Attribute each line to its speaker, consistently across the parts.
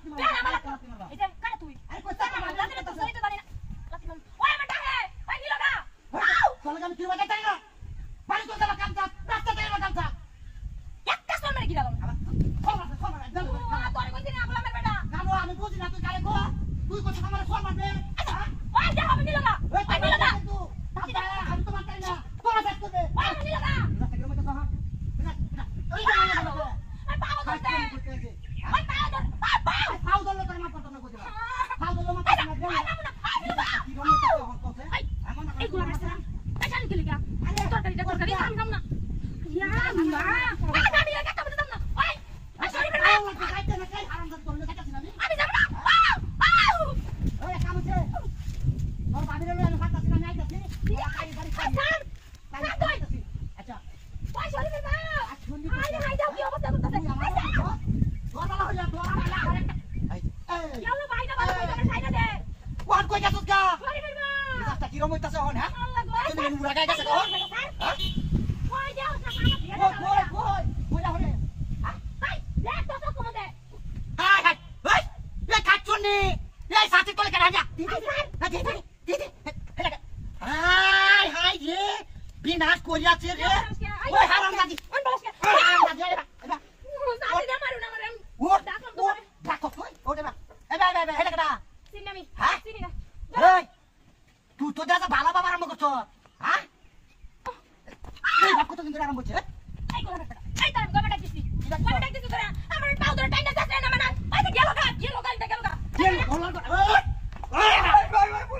Speaker 1: এই যে কাটা তুই আরে কই টাকা মার দাদা তো সই তো জানি না লাতি মার ওই আমার টাকা ওই নিলো না
Speaker 2: চলে আমি কি বাজা তাই না বাড়ি তো যাবা কামটা রাস্তা তাই না কামটা
Speaker 1: একটা সময় মেরে কি দাও
Speaker 2: খবর
Speaker 1: তোরে কইছিস না আমলা মেরবে না
Speaker 2: জানো আমি বুঝি না তুই কারে কো তুই কত আমার সর মারবে
Speaker 1: ওই যা হবে নিলো না ওই নিলো না
Speaker 2: আমি তো মারতাই না তোরা দেখতে দে
Speaker 1: ওই নিলো না
Speaker 2: রাস্তা গেলে মতো সাহা ওই যা
Speaker 1: ওই পাও ধরতে ওই পাও ধর পাও
Speaker 2: খাও দল তোর মা কথা না কইলা খাও দল মা কথা না দে কি রকম কথা হচ্ছে এমন না
Speaker 1: এইগুলা রাস্তা পেছান গেলি গা তরকারি খাম না ইয়া মা আমি লাগা কাম দিতাম না ওই সরি বেটা
Speaker 2: খাইতে না খাই আরাম করে তোর কাছে না
Speaker 1: আমি যাব না
Speaker 2: ওই কাম আছে ওর বাবিরে লয়ে আমি খাইতাছি না নাই যাচ্ছি খাই বাড়ি খাই আচ্ছা
Speaker 1: ওই সরি বেটা আই হাই যাও কি অবস্থা করতেছে
Speaker 2: দোলা হইলা দোলা এই
Speaker 1: ইয়ালো ভাই না ভাই তোর সাইডে দে
Speaker 2: কোন কই যাস গা
Speaker 1: সরি বেটা
Speaker 2: রাস্তা কি রকম হইতাছে হন হ্যাঁ
Speaker 1: আল্লাহ গো
Speaker 2: তুমি মুরা গায় গেছে হন
Speaker 1: ওই যাও না কানা
Speaker 2: কই হরে
Speaker 1: ভাই লেট তো কম দে
Speaker 2: হাই হাই ওই এ কাটছনি এই সাথে কলে কেন যা দিদি হাই হাই রে বিনাশ করিয়াছে রে ওই হারামজাদি
Speaker 1: অন বলসকে
Speaker 2: হারামজাদি এবা
Speaker 1: সাথে দে মারু না মারে
Speaker 2: ওট
Speaker 1: ডাকলাম তো
Speaker 2: ডাকো কই ওটা এবা হেডা কেডা
Speaker 1: সিনামি
Speaker 2: হ্যাঁ?
Speaker 1: সিনি না
Speaker 2: এই তুই তো দাদা ভালো বাবা আরম্ভ করছ হ্যাঁ এই বাপ কত দিন ধরে আরম্ভ করছে
Speaker 1: এই কোলা বেটা এই তার গবাটা দিছি গবাটা দিছি তোরা আমার পাউ ধরে টাইনা যাচ্ছে না মানা ওই তো গেল গা
Speaker 2: কেন বলার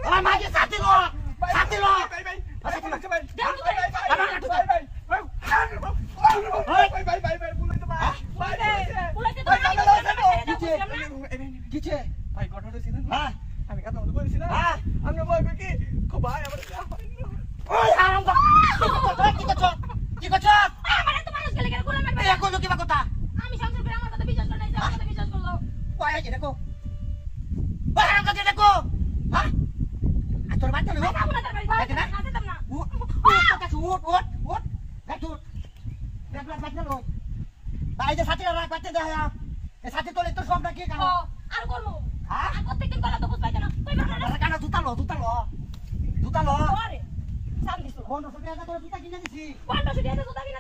Speaker 2: ওই মাঝে সাথে লো
Speaker 1: বুলাইতে তো
Speaker 2: কিছে
Speaker 3: ভাই ঘটনা ছিল
Speaker 2: হ্যাঁ
Speaker 3: আমি কথা বলতে বলেছিলাম
Speaker 2: হ্যাঁ
Speaker 3: আমরা বলব কি খুব ভাই আমার
Speaker 2: ওই আরামদা কি করছ
Speaker 1: আমার তো মানুষ গেলে গেলে গোলা মারবে
Speaker 2: এই কইলো কি কথা
Speaker 1: আমি সংসার করে আমার কথা বিশ্বাস করে নাই আমার কথা বিশ্বাস করলো
Speaker 2: কই আছে দেখো ওই আরামদা দেখো হ্যাঁ আর তোর বাচ্চা নেই
Speaker 1: আমি না তার বাড়ি
Speaker 2: দেখে না?
Speaker 1: না যেতাম না
Speaker 2: ওট বাচ্চা লো ভাই যে সাথে রাখ বাচ্চা দেয় এই সাথে তোলে তোর সবটা কি কারণ
Speaker 1: আর করবো
Speaker 2: হ্যাঁ
Speaker 1: আর প্রত্যেকদিন গলা তো বুঝবাই না কই মারনা
Speaker 2: কেন জুতা লো
Speaker 1: আরে সান দিছো
Speaker 2: 1500 টাকা তোর জুতা কিনে দিছি
Speaker 1: 1500 টাকা জুতা কিনা